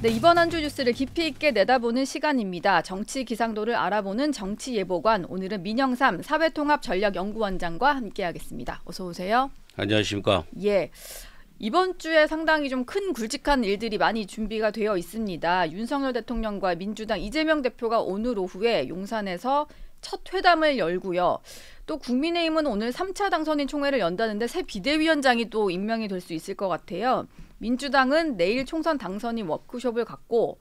네, 이번 한 주 뉴스를 깊이 있게 내다보는 시간입니다. 정치 기상도를 알아보는 정치예보관. 오늘은 민영삼 사회통합전략연구원장과 함께하겠습니다. 어서 오세요. 안녕하십니까. 예, 이번 주에 상당히 좀 큰 굵직한 일들이 많이 준비가 되어 있습니다. 윤석열 대통령과 민주당 이재명 대표가 오늘 오후에 용산에서 첫 회담을 열고요. 또 국민의힘은 오늘 3차 당선인 총회를 연다는데 새 비대위원장이 또 임명이 될 수 있을 것 같아요. 민주당은 내일 총선 당선인 워크숍을 갖고,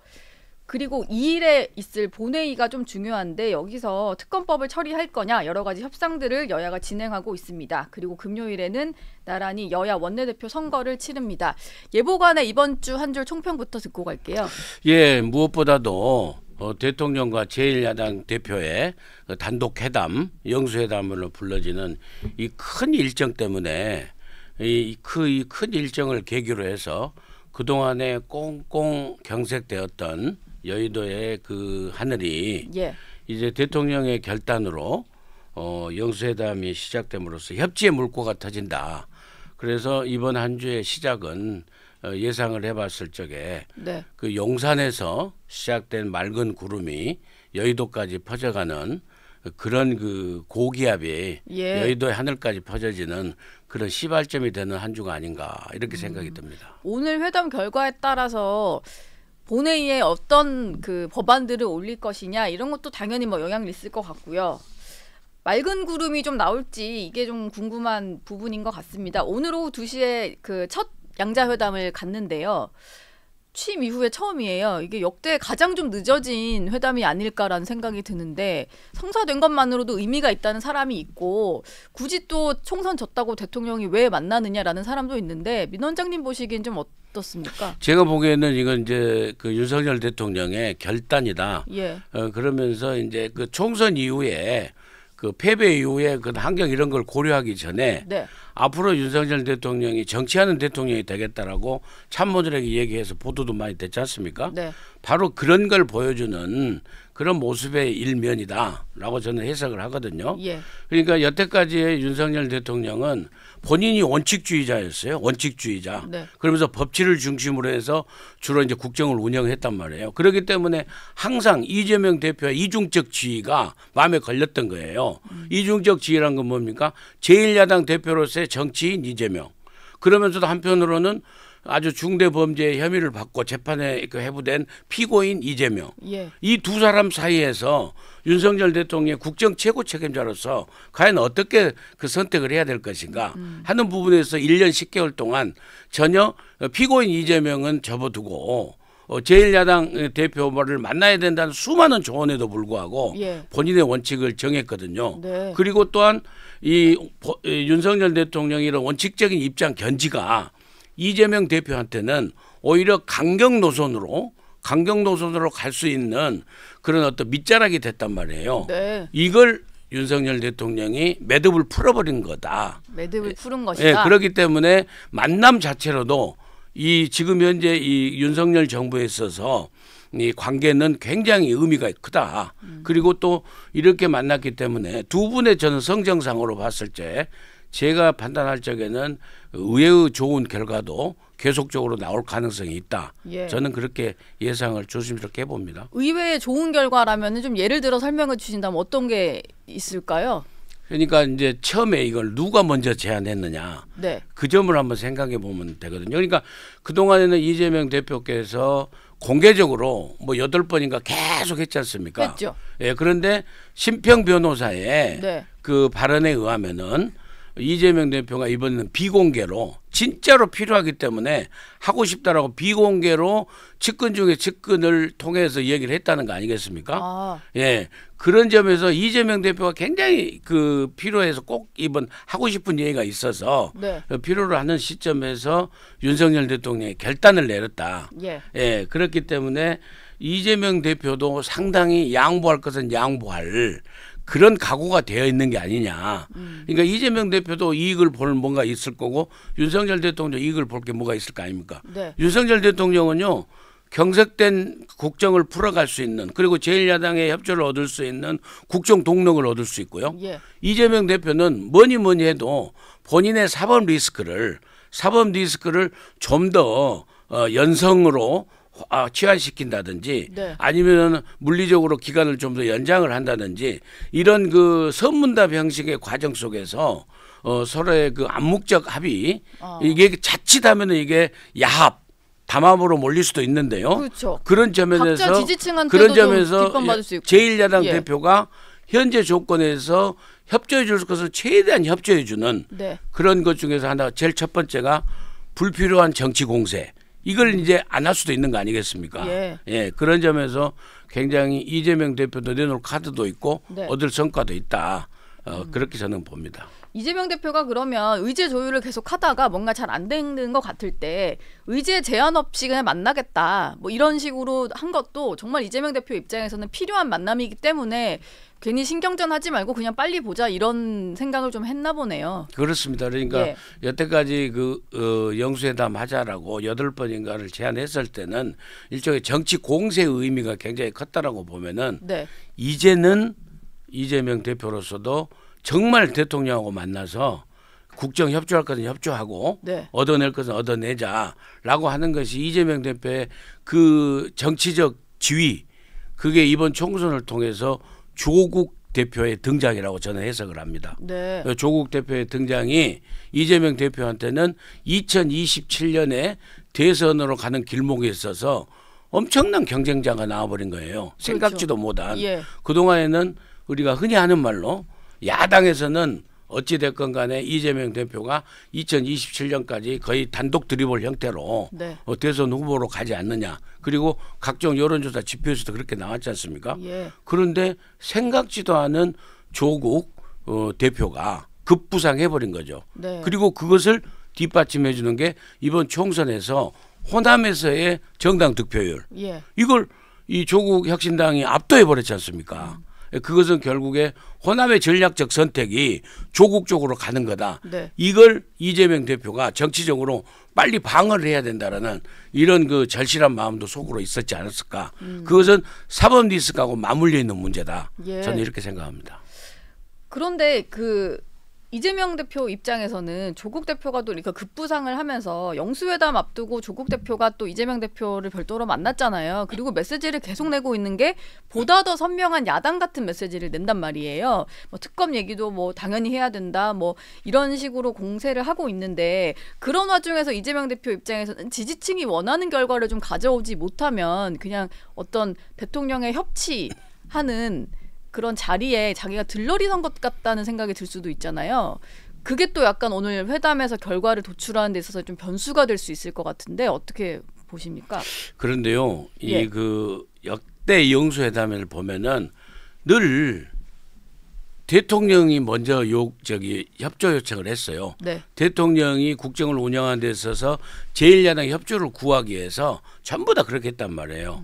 그리고 2일에 있을 본회의가 좀 중요한데 여기서 특검법을 처리할 거냐 여러 가지 협상들을 여야가 진행하고 있습니다. 그리고 금요일에는 나란히 여야 원내대표 선거를 치릅니다. 예보관의 이번 주 한 줄 총평부터 듣고 갈게요. 예, 무엇보다도 대통령과 제1야당 대표의 단독 회담, 영수회담으로 불러지는 이 큰 일정 때문에 이 큰 일정을 계기로 해서 그동안에 꽁꽁 경색되었던 여의도의 그 하늘이 이제 대통령의 결단으로 영수회담이 시작됨으로써 협치의 물꼬가 터진다. 그래서 이번 한 주의 시작은 예상을 해봤을 적에 그 용산에서 시작된 맑은 구름이 여의도까지 퍼져가는 그런 그 고기압이 여의도의 하늘까지 퍼져지는 그런 시발점이 되는 한 주가 아닌가 이렇게 생각이 듭니다. 오늘 회담 결과에 따라서 본회의에 어떤 그 법안들을 올릴 것이냐 이런 것도 당연히 뭐 영향이 있을 것 같고요. 맑은 구름이 좀 나올지 이게 좀 궁금한 부분인 것 같습니다. 오늘 오후 2시에 그 첫 양자회담을 갖는데요. 취임 이후에 처음이에요. 이게 역대 가장 좀 늦어진 회담이 아닐까라는 생각이 드는데 성사된 것만으로도 의미가 있다는 사람이 있고 굳이 또 총선 졌다고 대통령이 왜 만나느냐라는 사람도 있는데 민 원장님 보시기엔 좀 어떻습니까? 제가 보기에는 이건 이제 그 윤석열 대통령의 결단이다. 그러면서 이제 그 총선 이후에 그 패배 이후에 그 환경 이런 걸 고려하기 전에 앞으로 윤석열 대통령이 정치하는 대통령이 되겠다라고 참모들에게 얘기해서 보도도 많이 됐지 않습니까? 바로 그런 걸 보여주는 그런 모습의 일면이다라고 저는 해석을 하거든요. 그러니까 여태까지의 윤석열 대통령은 본인이 원칙주의자였어요. 원칙주의자. 그러면서 법치를 중심으로 해서 주로 이제 국정을 운영했단 말이에요. 그렇기 때문에 항상 이재명 대표의 이중적 지위가 마음에 걸렸던 거예요. 이중적 지위란 건 뭡니까? 제1야당 대표로서의 정치인 이재명. 그러면서도 한편으로는 아주 중대 범죄 혐의를 받고 재판에 회부된 피고인 이재명. 이 두 사람 사이에서 윤석열 대통령의 국정 최고 책임자로서 과연 어떻게 그 선택을 해야 될 것인가 하는 부분에서 1년 10개월 동안 전혀 피고인 이재명은 접어두고 제1야당 대표를 만나야 된다는 수많은 조언에도 불구하고 본인의 원칙을 정했거든요. 그리고 또한 이 윤석열 대통령의 이런 원칙적인 입장 견지가 이재명 대표한테는 오히려 강경 노선으로 갈 수 있는 그런 어떤 밑자락이 됐단 말이에요. 이걸 윤석열 대통령이 매듭을 풀어버린 거다. 매듭을 푸른 것이다. 그렇기 때문에 만남 자체로도 이 지금 현재 이 윤석열 정부에 있어서 이 관계는 굉장히 의미가 크다. 그리고 또 이렇게 만났기 때문에 두 분의 저는 성정상으로 봤을 때 제가 판단할 적에는 의외의 좋은 결과도 계속적으로 나올 가능성이 있다. 저는 그렇게 예상을 조심스럽게 해봅니다. 의외의 좋은 결과라면 좀 예를 들어 설명해 주신다면 어떤 게 있을까요? 그러니까 이제 처음에 이걸 누가 먼저 제안했느냐. 그 점을 한번 생각해 보면 되거든요. 그러니까 그동안에는 이재명 대표께서 공개적으로 뭐 8번인가 계속 했지 않습니까? 했죠. 그런데 심평 변호사의 그 발언에 의하면은 이재명 대표가 이번에는 비공개로 진짜로 필요하기 때문에 하고 싶다라고 비공개로 측근 중에 측근을 통해서 얘기를 했다는 거 아니겠습니까? 그런 점에서 이재명 대표가 굉장히 그 필요해서 꼭 이번 하고 싶은 얘기가 있어서 필요로 하는 시점에서 윤석열 대통령이 결단을 내렸다. 그렇기 때문에 이재명 대표도 상당히 양보할 것은 양보할 그런 각오가 되어 있는 게 아니냐. 그러니까 이재명 대표도 이익을 볼 뭔가 있을 거고 윤석열 대통령 이익을 볼 게 뭐가 있을 거 아닙니까? 윤석열 대통령은요. 경색된 국정을 풀어갈 수 있는 그리고 제1야당의 협조를 얻을 수 있는 국정 동력을 얻을 수 있고요. 이재명 대표는 뭐니 해도 본인의 사법 리스크를 좀 더 연성으로 취한시킨다든지 네. 아니면 물리적으로 기간을 좀 더 연장을 한다든지 이런 그 선문답 형식의 과정 속에서 서로의 그 암묵적 합의 이게 자칫하면은 이게 야합 담합으로 몰릴 수도 있는데요. 그렇죠. 그런 점에서 제1야당 대표가 현재 조건에서 협조해 줄 것을 최대한 협조해 주는 네. 그런 것 중에서 하나 제일 첫 번째가 불필요한 정치 공세. 이걸 이제 안 할 수도 있는 거 아니겠습니까? 예, 그런 점에서 굉장히 이재명 대표도 내놓을 카드도 있고 네. 얻을 성과도 있다. 그렇게 저는 봅니다. 이재명 대표가 그러면 의제 조율을 계속 하다가 뭔가 잘 안 되는 것 같을 때 의제 제한 없이 그냥 만나겠다. 뭐 이런 식으로 한 것도 정말 이재명 대표 입장에서는 필요한 만남이기 때문에 괜히 신경전 하지 말고 그냥 빨리 보자 이런 생각을 좀 했나 보네요. 그렇습니다. 그러니까 예. 여태까지 영수회담 하자라고 8번인가를 제안했을 때는 일종의 정치 공세의 의미가 굉장히 컸다라고 보면은 네. 이제는 이재명 대표로서도 정말 대통령하고 만나서 국정 협조할 것은 협조하고 네. 얻어낼 것은 얻어내자라고 하는 것이 이재명 대표의 그 정치적 지위 그게 이번 총선을 통해서 조국 대표의 등장이라고 저는 해석을 합니다. 네. 조국 대표의 등장이 이재명 대표한테는 2027년에 대선으로 가는 길목에 있어서 엄청난 경쟁자가 나와버린 거예요. 그렇죠. 생각지도 못한. 예. 그동안에는 우리가 흔히 하는 말로 야당에서는 어찌됐건 간에 이재명 대표가 2027년까지 거의 단독 드리블 형태로 네. 대선 후보로 가지 않느냐. 그리고 각종 여론조사 지표에서도 그렇게 나왔지 않습니까? 예. 그런데 생각지도 않은 조국 대표가 급부상해버린 거죠. 네. 그리고 그것을 뒷받침해 주는 게 이번 총선에서 호남에서의 정당 득표율. 예. 이걸 이 조국 혁신당이 압도해 버렸지 않습니까? 그것은 결국에 호남의 전략적 선택이 조국 쪽으로 가는 거다. 네. 이걸 이재명 대표가 정치적으로 빨리 방어를 해야 된다라는 이런 그 절실한 마음도 속으로 있었지 않았을까. 그것은 사법 리스크하고 맞물려 있는 문제다. 예. 저는 이렇게 생각합니다. 그런데 이재명 대표 입장에서는 조국 대표가 또 이렇게 급부상을 하면서 영수회담 앞두고 조국 대표가 또 이재명 대표를 별도로 만났잖아요. 그리고 메시지를 계속 내고 있는 게 보다 더 선명한 야당 같은 메시지를 낸단 말이에요. 뭐 특검 얘기도 뭐 당연히 해야 된다. 뭐 이런 식으로 공세를 하고 있는데 그런 와중에서 이재명 대표 입장에서는 지지층이 원하는 결과를 좀 가져오지 못하면 그냥 어떤 대통령의 협치하는 그런 자리에 자기가 들러리 선 것 같다는 생각이 들 수도 있잖아요. 그게 또 약간 오늘 회담에서 결과를 도출하는 데 있어서 좀 변수가 될 수 있을 것 같은데 어떻게 보십니까? 그런데요. 예. 이 역대 영수회담을 보면은 늘 대통령이 먼저 협조 요청을 했어요. 네. 대통령이 국정을 운영하는 데 있어서 제1야당 협조를 구하기 위해서 전부 다 그렇게 했단 말이에요.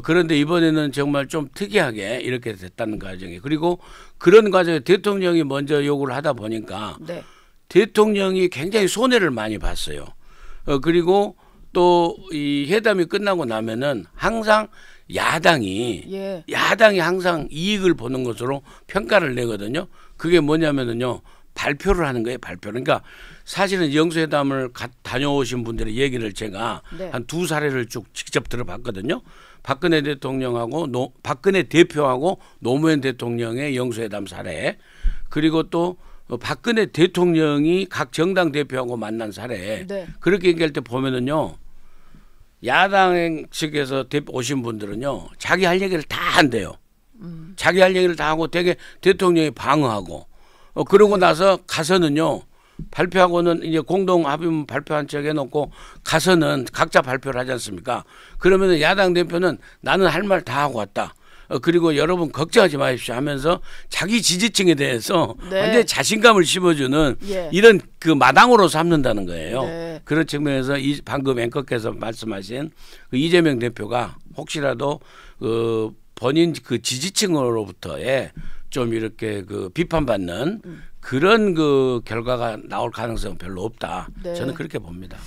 그런데 이번에는 정말 좀 특이하게 이렇게 됐다는 과정이 그리고 그런 과정에 대통령이 먼저 요구를 하다 보니까 네. 대통령이 굉장히 손해를 많이 봤어요. 그리고 또 이 회담이 끝나고 나면은 항상 야당이 항상 이익을 보는 것으로 평가를 내거든요. 그게 뭐냐면은요. 발표를 하는 거예요. 그러니까 사실은 영수회담을 다녀오신 분들의 얘기를 제가 네. 한 2사례를 쭉 직접 들어봤거든요. 박근혜 대통령하고 박근혜 대표하고 노무현 대통령의 영수회담 사례 그리고 또 박근혜 대통령이 각 정당 대표하고 만난 사례 네. 그렇게 얘기할 때 보면은요. 야당 측에서 오신 분들은요. 자기 할 얘기를 다 한대요. 자기 할 얘기를 다 하고 되게 대통령이 방어하고 그러고 나서 가서는요. 발표하고는 이제 공동 합의문 발표한 척 해놓고 가서는 각자 발표를 하지 않습니까? 그러면 야당 대표는 나는 할 말 다 하고 왔다. 그리고 여러분 걱정하지 마십시오 하면서 자기 지지층에 대해서 네. 완전히 자신감을 심어주는 예. 이런 그 마당으로 삼는다는 거예요. 네. 그런 측면에서 방금 앵커께서 말씀하신 이재명 대표가 혹시라도 본인 그 지지층으로부터의 좀 이렇게 비판받는 그런 결과가 나올 가능성은 별로 없다. 네. 저는 그렇게 봅니다.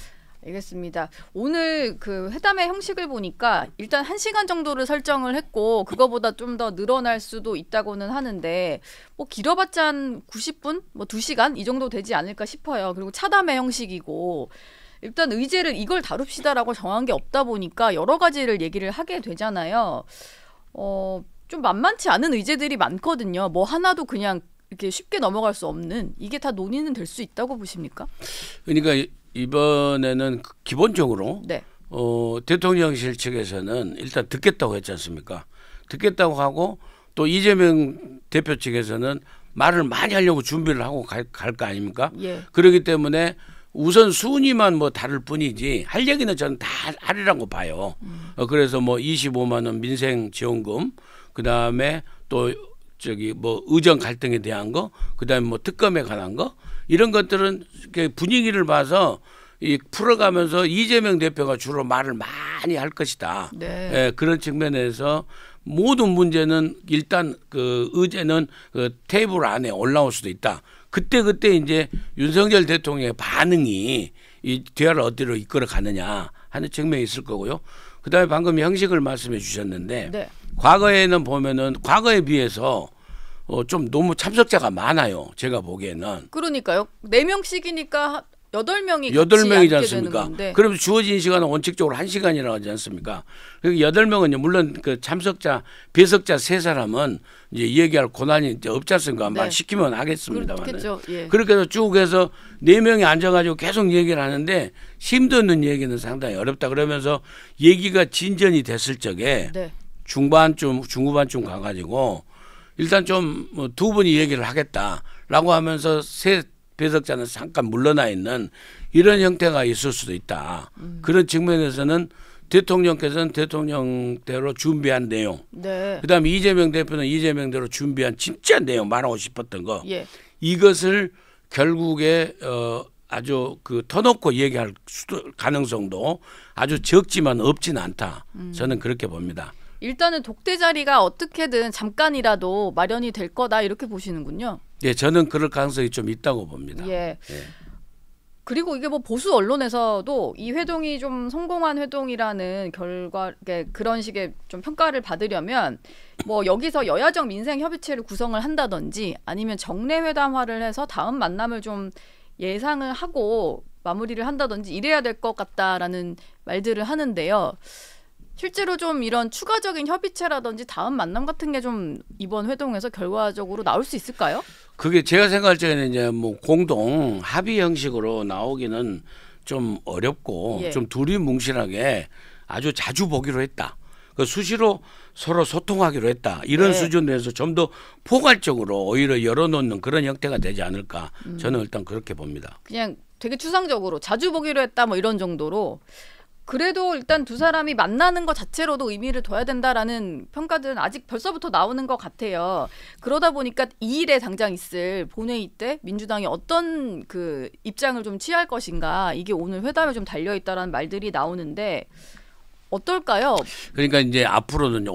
알겠습니다. 오늘 회담의 형식을 보니까 일단 1시간 정도를 설정을 했고 그거보다 좀 더 늘어날 수도 있다고는 하는데 뭐 길어봤자 한 90분? 뭐 2시간? 이 정도 되지 않을까 싶어요. 그리고 차담회 형식이고 일단 의제를 이걸 다룹시다라고 정한 게 없다 보니까 여러 가지를 얘기를 하게 되잖아요. 좀 만만치 않은 의제들이 많거든요. 뭐 하나도 그냥 이렇게 쉽게 넘어갈 수 없는, 이게 다 논의는 될 수 있다고 보십니까? 그러니까 이번에는 기본적으로 네. 대통령실 측에서는 일단 듣겠다고 했지 않습니까? 듣겠다고 하고 또 이재명 대표 측에서는 말을 많이 하려고 준비를 하고 갈 거 아닙니까? 예. 그렇기 때문에 우선 순위만 뭐 다를 뿐이지 할 얘기는 저는 다 하리라고 봐요. 그래서 뭐 25만 원 민생 지원금, 그다음에 또 저기 뭐 의정 갈등에 대한 거, 그다음에 뭐 특검에 관한 거, 이런 것들은 분위기를 봐서 풀어가면서 이재명 대표가 주로 말을 많이 할 것이다. 네. 예, 그런 측면에서 모든 문제는 일단 그 의제는 그 테이블 안에 올라올 수도 있다. 그때 이제 윤석열 대통령의 반응이 이 대화를 어디로 이끌어 가느냐 하는 측면이 있을 거고요. 그다음에 방금 형식을 말씀해 주셨는데 네. 과거에는 보면은 과거에 비해서 좀 너무 참석자가 많아요. 제가 보기에는. 그러니까요. 4명씩이니까 8명이 8명이지 않습니까? 그러면 주어진 시간은 원칙적으로 1시간이라고 하지 않습니까? 그리고 8명은 물론 그 참석자, 배석자 3사람은 이제 얘기할 고난이 이제 없지 않습니까? 네. 말 시키면 하겠습니다만. 그렇겠죠. 예. 그렇게 해서 쭉 해서 4명이 앉아가지고 계속 얘기를 하는데 심도 있는 얘기는 상당히 어렵다. 그러면서 얘기가 진전이 됐을 적에 네. 중후반쯤 가가지고 일단 좀 두 분이 얘기를 하겠다라고 하면서 세 배석자는 잠깐 물러나 있는 이런 형태가 있을 수도 있다. 그런 측면에서는 대통령께서는 대통령대로 준비한 내용, 네. 그다음에 이재명 대표는 이재명대로 준비한 진짜 내용, 말하고 싶었던 거, 예. 이것을 결국에 아주 그 터놓고 얘기할 가능성도 아주 적지만 없지는 않다. 저는 그렇게 봅니다. 일단은 독대 자리가 어떻게든 잠깐이라도 마련이 될 거다, 이렇게 보시는군요. 예, 저는 그럴 가능성이 좀 있다고 봅니다. 예. 그리고 이게 뭐 보수 언론에서도 이 회동이 좀 성공한 회동이라는 결과, 그런 식의 좀 평가를 받으려면 뭐 여기서 여야정 민생 협의체를 구성을 한다든지 아니면 정례 회담화를 해서 다음 만남을 좀 예상을 하고 마무리를 한다든지 이래야 될 것 같다라는 말들을 하는데요. 실제로 좀 이런 추가적인 협의체라든지 다음 만남 같은 게 좀 이번 회동에서 결과적으로 나올 수 있을까요? 그게 제가 생각할 적에는 이제 뭐 공동 합의 형식으로 나오기는 좀 어렵고 예. 좀 둘이 뭉실하게 아주 자주 보기로 했다. 그 수시로 서로 소통하기로 했다. 이런 수준에서 좀 더 포괄적으로 오히려 열어놓는 그런 형태가 되지 않을까. 저는 일단 그렇게 봅니다. 그냥 되게 추상적으로 자주 보기로 했다 뭐 이런 정도로. 그래도 일단 두 사람이 만나는 것 자체로도 의미를 둬야 된다라는 평가들은 아직 벌써부터 나오는 것 같아요. 그러다 보니까 2일에 당장 있을 본회의 때 민주당이 어떤 그 입장을 좀 취할 것인가, 이게 오늘 회담에 좀 달려있다라는 말들이 나오는데 어떨까요? 그러니까 이제 앞으로는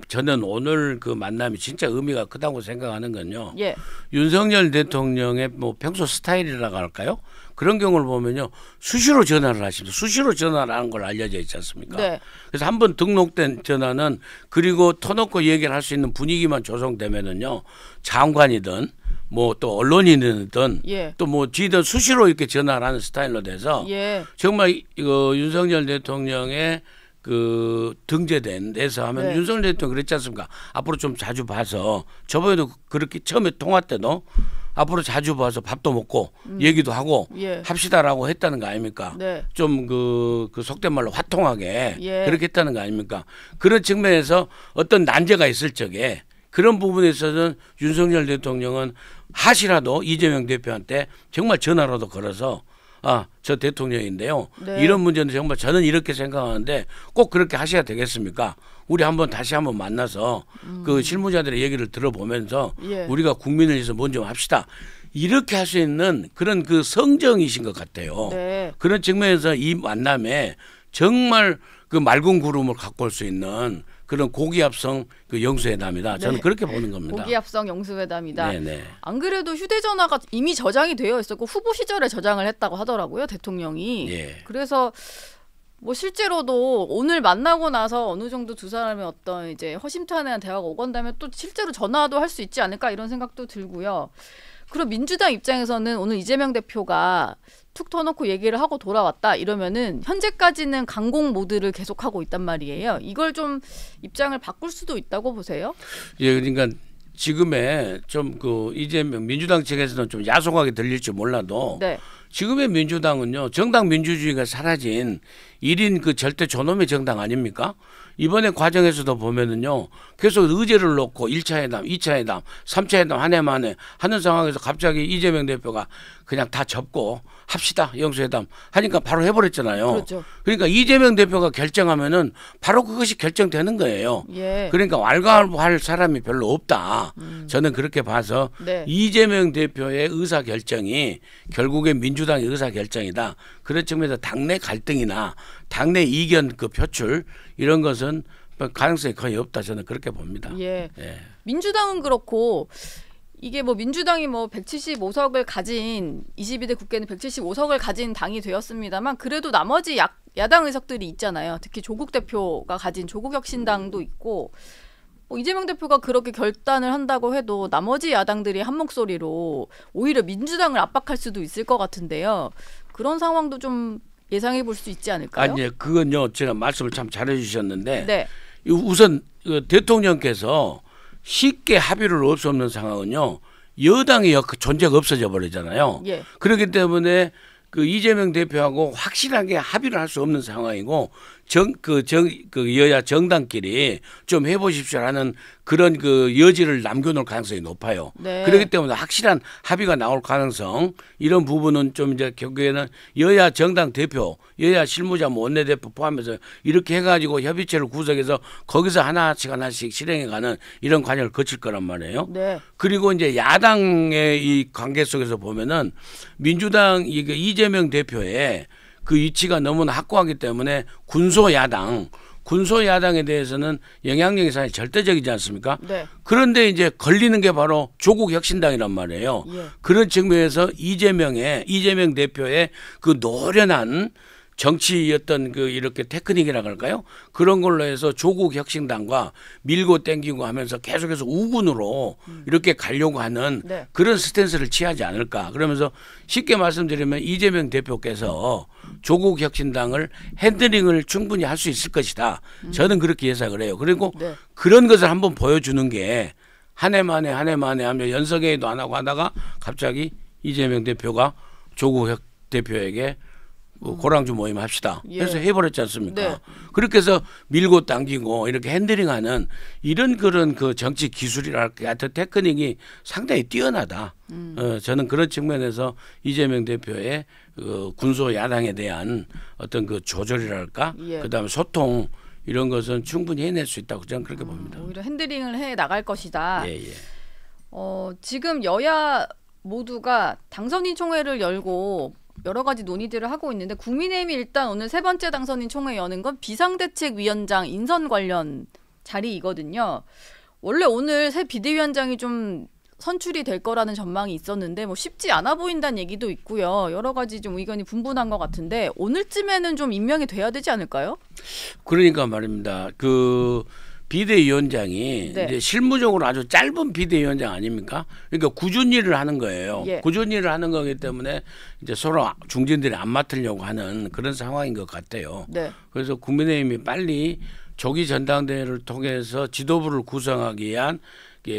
저는 오늘 그 만남이 진짜 의미가 크다고 생각하는 건요. 예. 윤석열 대통령의 뭐 평소 스타일이라고 할까요? 그런 경우를 보면요, 수시로 전화를 하십니다. 수시로 전화를 하는 걸 알려져 있지 않습니까? 네. 그래서 한번 등록된 전화는, 그리고 터놓고 얘기를 할 수 있는 분위기만 조성되면은요, 장관이든 뭐 또 언론인이든 예. 또 뭐 지든 수시로 이렇게 전화를 하는 스타일로 돼서 예. 정말 이거 윤석열 대통령의 그 등재된 데서 하면 네. 윤석열 대통령 그랬지 않습니까? 앞으로 좀 자주 봐서, 저번에도 그렇게 처음에 통화 때도 앞으로 자주 봐서 밥도 먹고 얘기도 하고 예. 합시다라고 했다는 거 아닙니까? 네. 좀 그 속된 말로 화통하게 예. 그렇게 했다는 거 아닙니까? 그런 측면에서 어떤 난제가 있을 적에 그런 부분에 있어서는 윤석열 대통령은 하시라도 이재명 대표한테 정말 전화라도 걸어서 저 대통령인데요. 네. 이런 문제는 정말 저는 이렇게 생각하는데 꼭 그렇게 하셔야 되겠습니까? 우리 다시 한번 만나서 그 실무자들의 얘기를 들어보면서 예. 우리가 국민을 위해서 먼저 합시다. 이렇게 할 수 있는 그런 그 성정이신 것 같아요. 네. 그런 측면에서 이 만남에 정말 그 맑은 구름을 갖고 올 수 있는 그런 고기압성 그 영수회담이다. 저는 네. 그렇게 보는 겁니다. 고기압성 영수회담이다. 네네. 안 그래도 휴대전화가 이미 저장이 되어 있었고 후보 시절에 저장을 했다고 하더라고요, 대통령이. 예. 그래서 뭐 실제로도 오늘 만나고 나서 어느 정도 두 사람의 어떤 이제 허심탄회한 대화가 오건다면 또 실제로 전화도 할 수 있지 않을까, 이런 생각도 들고요. 그리고 민주당 입장에서는 오늘 이재명 대표가 툭 터놓고 얘기를 하고 돌아왔다 이러면은 현재까지는 강공 모드를 계속하고 있단 말이에요. 이걸 좀 입장을 바꿀 수도 있다고 보세요? 예, 그러니까 지금의 좀 그 이재명 민주당 측에서는 좀 야속하게 들릴지 몰라도 네. 지금의 민주당은요 정당 민주주의가 사라진 1인 그 절대 존엄의 정당 아닙니까? 이번에 과정에서도 보면은요 계속 의제를 놓고 1차 회담, 2차 회담, 3차 회담 한 해 만에 하는 상황에서 갑자기 이재명 대표가 그냥 다 접고 합시다 영수회담 하니까 바로 해버렸잖아요. 그렇죠. 그러니까 이재명 대표가 결정하면은 바로 그것이 결정되는 거예요. 예. 그러니까 왈가왈부할 사람이 별로 없다. 저는 그렇게 봐서 네. 이재명 대표의 의사 결정이 결국엔 민주당의 의사 결정이다. 그런 측면에서 당내 갈등이나 당내 이견 그 표출 이런 것은 가능성이 거의 없다. 저는 그렇게 봅니다. 예. 민주당은 그렇고 이게 뭐 민주당이 뭐 175석을 가진 22대 국회는 175석을 가진 당이 되었습니다만 그래도 나머지 야당 의석들이 있잖아요. 특히 조국 대표가 가진 조국혁신당도 있고 이재명 대표가 그렇게 결단을 한다고 해도 나머지 야당들이 한 목소리로 오히려 민주당을 압박할 수도 있을 것 같은데요. 그런 상황도 좀 예상해 볼 수 있지 않을까요? 아니, 그건요. 제가 말씀을 참 잘해 주셨는데 네. 우선 대통령께서 쉽게 합의를 올 수 없는 상황은요. 여당의 존재가 없어져 버리잖아요. 예. 그렇기 때문에 그 이재명 대표하고 확실하게 합의를 할 수 없는 상황이고 여야 정당끼리 좀 해보십시오라는 그런 그 여지를 남겨놓을 가능성이 높아요. 네. 그렇기 때문에 확실한 합의가 나올 가능성 이런 부분은 좀 이제 결국에는 여야 정당 대표, 여야 실무자 뭐 원내대표 포함해서 이렇게 해가지고 협의체를 구성해서 거기서 하나씩 실행해가는 이런 과정을 거칠 거란 말이에요. 네. 그리고 이제 야당의 이 관계 속에서 보면은 민주당 이재명 대표의 그 위치가 너무나 확고하기 때문에 군소야당에 대해서는 영향력이 상당히 절대적이지 않습니까? 네. 그런데 이제 걸리는 게 바로 조국혁신당이란 말이에요. 예. 그런 측면에서 이재명 대표의 그 노련한 정치였던 그 이렇게 테크닉이라 그럴까요? 그런 걸로 해서 조국혁신당과 밀고 땡기고 하면서 계속해서 우군으로 이렇게 가려고 하는 네. 그런 스탠스를 취하지 않을까. 그러면서 쉽게 말씀드리면 이재명 대표께서 조국혁신당을 핸들링을 충분히 할 수 있을 것이다. 저는 그렇게 예상을 해요. 그리고 네. 그런 것을 한번 보여주는 게 한 해 만에 하면 연석회의도 안 하고 하다가 갑자기 이재명 대표가 조국 대표에게 고랑주 모임 합시다. 그래서 해버렸지 않습니까? 네. 그렇게 해서 밀고 당기고 이렇게 핸들링하는 이런 그런 그 정치 기술이랄까 하여튼 테크닉이 상당히 뛰어나다. 저는 그런 측면에서 이재명 대표의 그 군소 야당에 대한 어떤 그 조절이랄까, 그다음에 소통 이런 것은 충분히 해낼 수 있다고 저는 그렇게 봅니다. 오히려 핸들링을 해 나갈 것이다. 예. 지금 여야 모두가 당선인 총회를 열고 여러 가지 논의들을 하고 있는데 국민의힘이 일단 오늘 세 번째 당선인 총회 여는 건 비상대책위원장 인선 관련 자리이거든요. 원래 오늘 새 비대위원장이 좀 선출이 될 거라는 전망이 있었는데 뭐 쉽지 않아 보인다는 얘기도 있고요. 여러 가지 좀 의견이 분분한 것 같은데 오늘쯤에는 좀 임명이 돼야 되지 않을까요? 그러니까 말입니다. 그 비대위원장이 네. 이제 실무적으로 아주 짧은 비대위원장 아닙니까? 그러니까 꾸준히 일을 하는 거예요. 예. 꾸준히 일을 하는 거기 때문에 이제 서로 중진들이 안 맡으려고 하는 그런 상황인 것 같아요. 네. 그래서 국민의힘이 빨리 조기 전당대회를 통해서 지도부를 구성하기 위한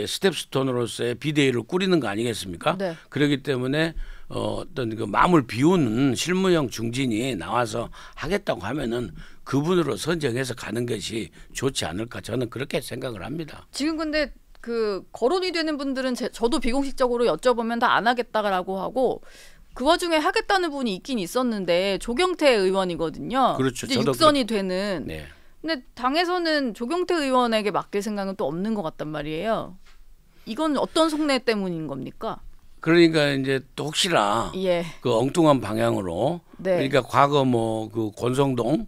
스텝스톤으로서의 비대위를 꾸리는 거 아니겠습니까? 네. 그렇기 때문에 어떤 그 마음을 비우는 실무형 중진이 나와서 하겠다고 하면은 그분으로 선정해서 가는 것이 좋지 않을까 저는 그렇게 생각을 합니다. 지금 근데 그 거론이 되는 분들은 저도 비공식적으로 여쭤보면 다 안 하겠다라고 하고 그 와중에 하겠다는 분이 있긴 있었는데 조경태 의원이거든요. 그렇죠. 이제 육선이 되는. 네. 근데 당에서는 조경태 의원에게 맡길 생각은 또 없는 것 같단 말이에요. 이건 어떤 속내 때문인 겁니까? 그러니까 이제 또 혹시나 예. 그 엉뚱한 방향으로 네. 그러니까 과거 뭐 그 권성동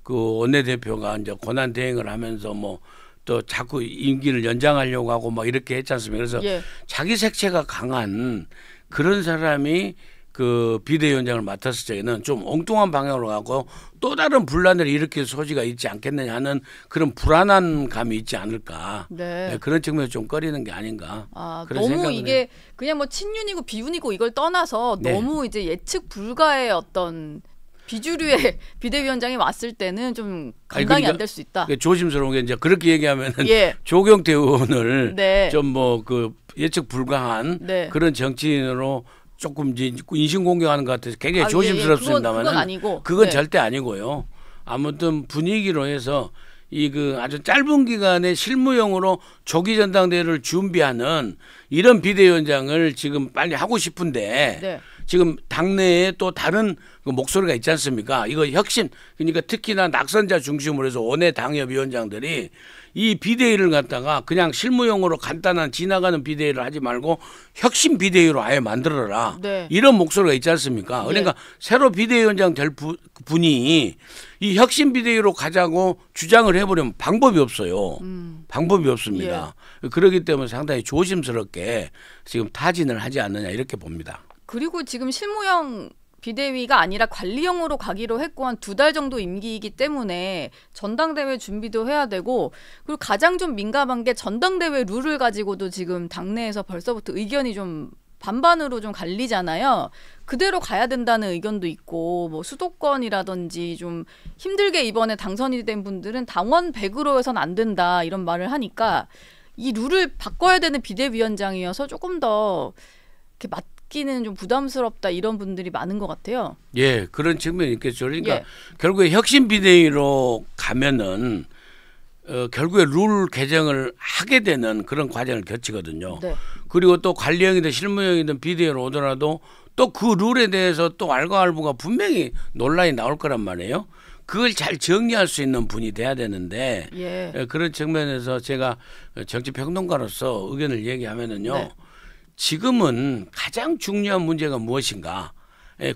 그 원내대표가 이제 권한 대행을 하면서 뭐 또 자꾸 임기를 연장하려고 하고 막 이렇게 했지 않습니까? 그래서 예. 자기 색채가 강한 그런 사람이 그 비대위원장을 맡았을 적에는 좀 엉뚱한 방향으로 가고 또 다른 분란을 일으킬 소지가 있지 않겠느냐 하는 그런 불안한 감이 있지 않을까. 네. 네, 그런 측면에서 좀 꺼리는 게 아닌가. 그런 너무 이게 그냥 뭐 친윤이고 비윤이고 이걸 떠나서 네. 너무 이제 예측 불가의 어떤 비주류의 비대위원장이 왔을 때는 좀 감당이 안 될 수 있다. 조심스러운 게 이제 그렇게 얘기하면은 예. 조경태 의원을 네. 좀 뭐 그 예측 불가한 네. 그런 정치인으로 조금 이제 인신공격하는 것 같아서 굉장히 조심스럽습니다만 그건 네. 절대 아니고요. 아무튼 분위기로 해서 이 그 아주 짧은 기간에 실무용으로 조기 전당대회를 준비하는 이런 비대위원장을 지금 빨리 하고 싶은데 네. 지금 당내에 또 다른 그 목소리가 있지 않습니까? 이거 혁신 그러니까 특히나 낙선자 중심으로 해서 원외 당협위원장들이 이 비대위를 갖다가 그냥 실무용으로 간단한 지나가는 비대위를 하지 말고 혁신 비대위로 아예 만들어라. 네. 이런 목소리가 있지 않습니까? 그러니까 네. 새로 비대위원장 될 분이 이 혁신 비대위로 가자고 주장을 해버리면 방법이 없어요. 방법이 없습니다. 예. 그렇기 때문에 상당히 조심스럽게 지금 타진을 하지 않느냐 이렇게 봅니다. 그리고 지금 실무형 비대위가 아니라 관리형으로 가기로 했고 한 2달 정도 임기이기 때문에 전당대회 준비도 해야 되고 그리고 가장 좀 민감한 게 전당대회 룰을 가지고도 지금 당내에서 벌써부터 의견이 좀 반반으로 좀 갈리잖아요. 그대로 가야 된다는 의견도 있고 뭐 수도권이라든지 좀 힘들게 이번에 당선이 된 분들은 당원 100으로 해서는 안 된다 이런 말을 하니까 이 룰을 바꿔야 되는 비대위원장이어서 조금 더 이렇게 맡기는 좀 부담스럽다 이런 분들이 많은 것 같아요. 예, 그런 측면이 있겠죠. 그러니까 예. 결국에 혁신 비대위로 가면은 결국에 룰 개정을 하게 되는 그런 과정을 거치거든요. 네. 그리고 또 관리형이든 실무형이든 비대위로 오더라도 또 그 룰에 대해서 또 알과알부가 분명히 논란이 나올 거란 말이에요. 그걸 잘 정리할 수 있는 분이 돼야 되는데 예. 그런 측면에서 제가 정치평론가로서 의견을 얘기하면은요. 네. 지금은 가장 중요한 문제가 무엇인가?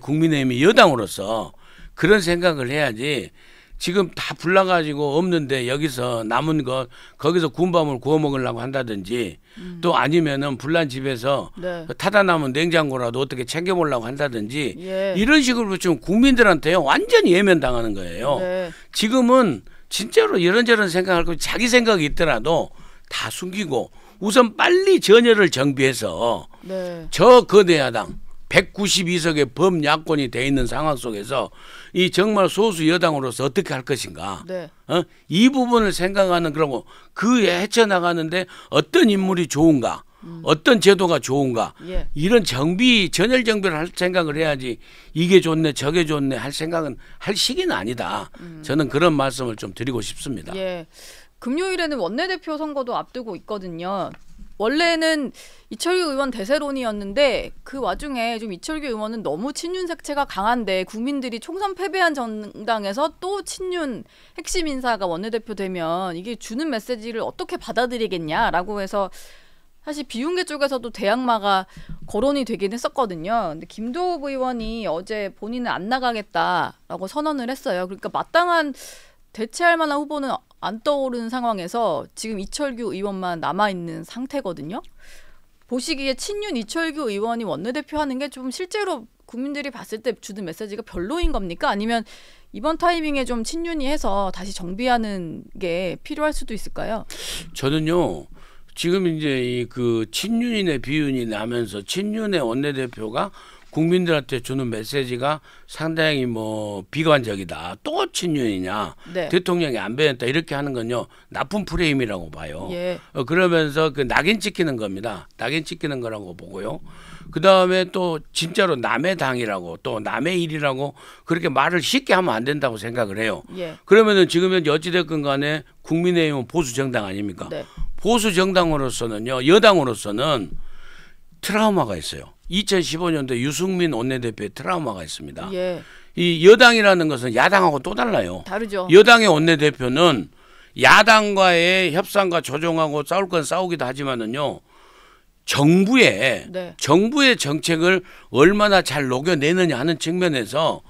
국민의힘이 여당으로서 그런 생각을 해야지 지금 다 불나가지고 없는데 여기서 남은 것 거기서 군밤을 구워 먹으려고 한다든지 또 아니면은 불난 집에서 네. 타다 남은 냉장고라도 어떻게 챙겨 먹으려고 한다든지 예. 이런 식으로 좀 국민들한테요 완전히 예면당하는 거예요. 네. 지금은 진짜로 이런저런 생각할 거 자기 생각이 있더라도 다 숨기고 우선 빨리 전열을 정비해서 네. 저 거대 야당 192석의 범야권이 돼 있는 상황 속에서 이 정말 소수 여당으로서 어떻게 할 것인가. 네. 이 부분을 생각하는 그러고 그 헤쳐나가는데 어떤 인물이 좋은가. 어떤 제도가 좋은가. 예. 이런 전열 정비를 할 생각을 해야지 이게 좋네 저게 좋네 할 생각은 할 시기는 아니다. 저는 그런 말씀을 좀 드리고 싶습니다. 예. 금요일에는 원내대표 선거도 앞두고 있거든요. 원래는 이철규 의원 대세론이었는데 그 와중에 좀 이철규 의원은 너무 친윤 색채가 강한데 국민들이 총선 패배한 정당에서 또 친윤 핵심 인사가 원내대표 되면 이게 주는 메시지를 어떻게 받아들이겠냐라고 해서 사실 비윤계 쪽에서도 대항마가 거론이 되긴 했었거든요. 근데 김도읍 의원이 어제 본인은 안 나가겠다라고 선언을 했어요. 그러니까 마땅한 대체할 만한 후보는 안 떠오르는 상황에서 지금 이철규 의원만 남아있는 상태거든요. 보시기에 친윤 이철규 의원이 원내대표 하는 게 좀 실제로 국민들이 봤을 때 주는 메시지가 별로인 겁니까? 아니면 이번 타이밍에 좀 친윤이 해서 다시 정비하는 게 필요할 수도 있을까요? 저는요. 지금 이제 이 그 친윤이네 비윤이네 하면서 친윤의 원내대표가 국민들한테 주는 메시지가 상당히 뭐 비관적이다. 또 친윤이냐. 네. 대통령이 안 변했다. 이렇게 하는 건요. 나쁜 프레임이라고 봐요. 예. 그러면서 그 낙인 찍히는 겁니다. 낙인 찍히는 거라고 보고요. 그다음에 또 진짜로 남의 당이라고 또 남의 일이라고 그렇게 말을 쉽게 하면 안 된다고 생각을 해요. 예. 그러면은 지금 현재 어찌됐건 간에 국민의힘은 보수 정당 아닙니까? 네. 보수 정당으로서는요. 여당으로서는 트라우마가 있어요. 2015년도 유승민 원내대표의 트라우마가 있습니다. 예. 이 여당이라는 것은 야당하고 또 달라요. 다르죠. 여당의 원내대표는 야당과의 협상과 조정하고 싸울 건 싸우기도 하지만은요. 정부의 정책을 얼마나 잘 녹여내느냐 하는 측면에서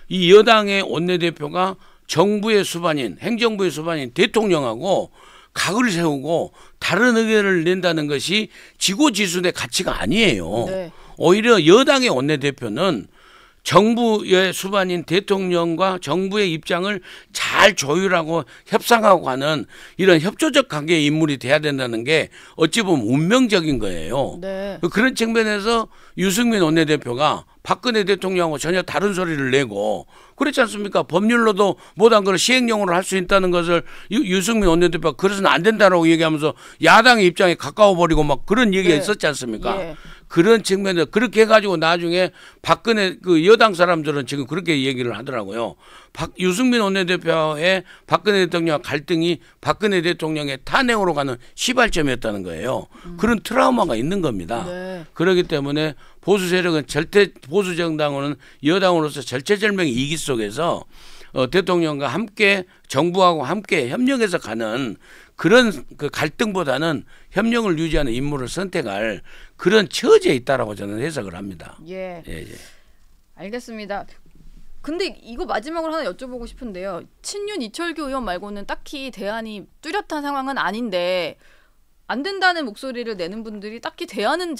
이 여당의 원내대표가 정부의 수반인 행정부의 수반인 대통령하고 각을 세우고 다른 의견을 낸다는 것이 지고지순의 가치가 아니에요. 네. 오히려 여당의 원내대표는 정부의 수반인 대통령과 정부의 입장을 잘 조율하고 협상하고 하는 이런 협조적 관계의 인물이 돼야 된다는 게 어찌 보면 운명적인 거예요. 네. 그런 측면에서 유승민 원내대표가 박근혜 대통령하고 전혀 다른 소리를 내고 그렇지 않습니까? 법률로도 못한 걸 시행령으로 할 수 있다는 것을 유승민 원내대표가 그래서는 안 된다라고 얘기하면서 야당의 입장에 가까워 버리고 막 그런 얘기가 있었지 않습니까? 예. 그런 측면에서 그렇게 해가지고 나중에 박근혜 그 여당 사람들은 지금 그렇게 얘기를 하더라고요. 유승민 원내대표의 박근혜 대통령과 갈등이 박근혜 대통령의 탄핵으로 가는 시발점이었다는 거예요. 그런 트라우마가 있는 겁니다. 네. 그렇기 때문에 보수 세력은 보수 정당으로는 여당으로서 절체절명의 위기 속에서 대통령과 함께 정부하고 함께 협력해서 가는 그런 그 갈등보다는 협력을 유지하는 인물을 선택할 그런 처지에 있다라고 저는 해석을 합니다. 예. 예. 알겠습니다. 근데 이거 마지막으로 하나 여쭤보고 싶은데요. 친윤 이철규 의원 말고는 딱히 대안이 뚜렷한 상황은 아닌데 안 된다는 목소리를 내는 분들이 딱히 제안을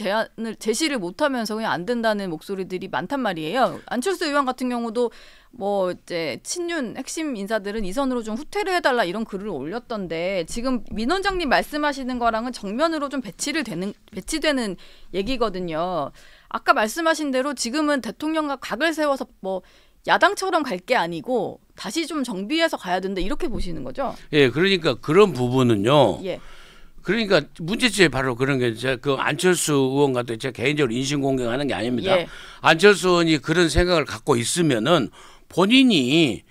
제시를 못하면서 그냥 안 된다는 목소리들이 많단 말이에요. 안철수 의원 같은 경우도 뭐 이제 친윤 핵심 인사들은 이선으로 좀 후퇴를 해달라 이런 글을 올렸던데 지금 민 원장님 말씀하시는 거랑은 정면으로 좀 배치되는 얘기거든요. 아까 말씀하신 대로 지금은 대통령과 각을 세워서 뭐 야당처럼 갈 게 아니고 다시 좀 정비해서 가야 된다 이렇게 보시는 거죠? 예, 그러니까 그런 부분은요. 예. 그러니까 문제점이 바로 그런 게 제가 그 안철수 의원 같은 제가 개인적으로 인신공격하는 게 아닙니다. 예. 안철수 의원이 그런 생각을 갖고 있으면은 본인이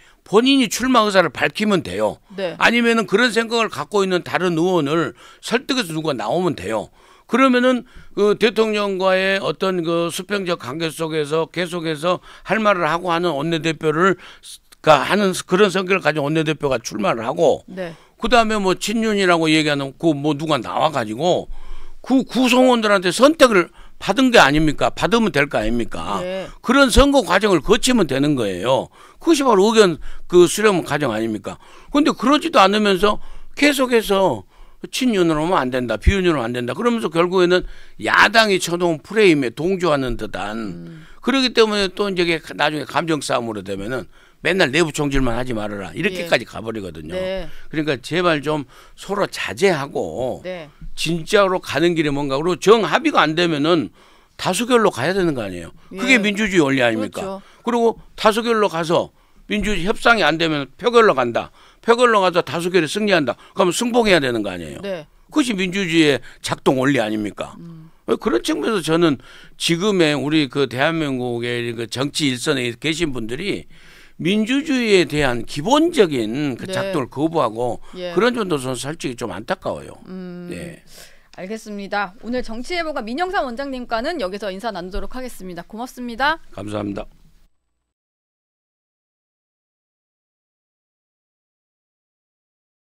출마 의사를 밝히면 돼요. 네. 아니면은 그런 생각을 갖고 있는 다른 의원을 설득해서 누가 나오면 돼요. 그러면은 그 대통령과의 어떤 그 수평적 관계 속에서 계속해서 할 말을 하고 하는 원내대표를 하는 그런 성격을 가진 원내대표가 출마를 하고 네. 그다음에 뭐 친윤이라고 얘기하는 그 뭐 누가 나와가지고 그 구성원들한테 선택을 받은 게 아닙니까? 받으면 될 거 아닙니까? 네. 그런 선거 과정을 거치면 되는 거예요. 그것이 바로 의견 그 수렴 과정 아닙니까? 그런데 그러지도 않으면서 계속해서 친윤으로 하면 안 된다, 비윤으로 하면 안 된다. 그러면서 결국에는 야당이 쳐놓은 프레임에 동조하는 듯한 그렇기 때문에 또 이제 나중에 감정 싸움으로 되면은 맨날 내부 총질만 하지 말아라 이렇게까지 가버리거든요. 네. 그러니까 제발 좀 서로 자제하고 네. 진짜로 가는 길이 뭔가 그리고 정합의가 안 되면은 다수결로 가야 되는 거 아니에요. 그게 예. 민주주의 원리 아닙니까? 그렇죠. 그리고 다수결로 가서 민주주의 협상이 안 되면 표결로 간다. 표결로 가서 다수결이 승리한다. 그러면 승복해야 되는 거 아니에요. 네. 그것이 민주주의의 작동 원리 아닙니까? 그런 측면에서 저는 지금의 우리 그 대한민국의 그 정치 일선에 계신 분들이 민주주의에 대한 기본적인 그 네. 작동을 거부하고 예. 그런 점도 솔직히 좀 안타까워요. 네. 알겠습니다. 오늘 정치예보가 민영삼 원장님과는 여기서 인사 나누도록 하겠습니다. 고맙습니다. 감사합니다.